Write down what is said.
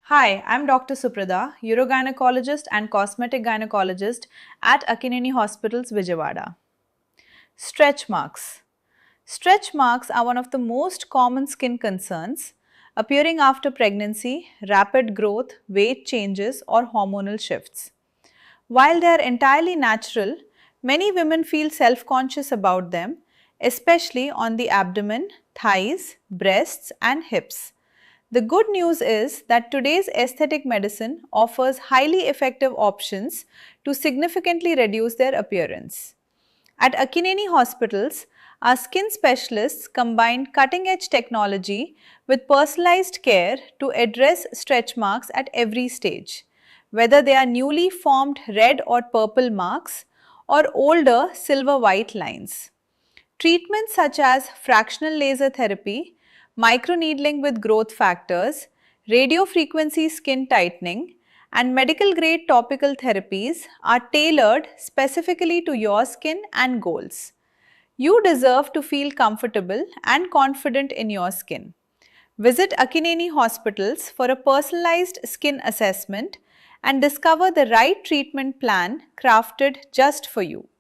Hi, I'm Dr. Suprada, urogynecologist and cosmetic gynecologist at Akkineni Hospitals, Vijayawada. Stretch marks. Stretch marks are one of the most common skin concerns appearing after pregnancy, rapid growth, weight changes, or hormonal shifts. While they are entirely natural, many women feel self conscious about them, especially on the abdomen, thighs, breasts, and hips. The good news is that today's aesthetic medicine offers highly effective options to significantly reduce their appearance. At Akkineni Hospitals, our skin specialists combine cutting edge technology with personalized care to address stretch marks at every stage, whether they are newly formed red or purple marks or older silver white lines. Treatments such as fractional laser therapy, microneedling with growth factors, radiofrequency skin tightening, and medical grade topical therapies are tailored specifically to your skin and goals. You deserve to feel comfortable and confident in your skin. Visit Akkineni Hospitals for a personalized skin assessment and discover the right treatment plan crafted just for you.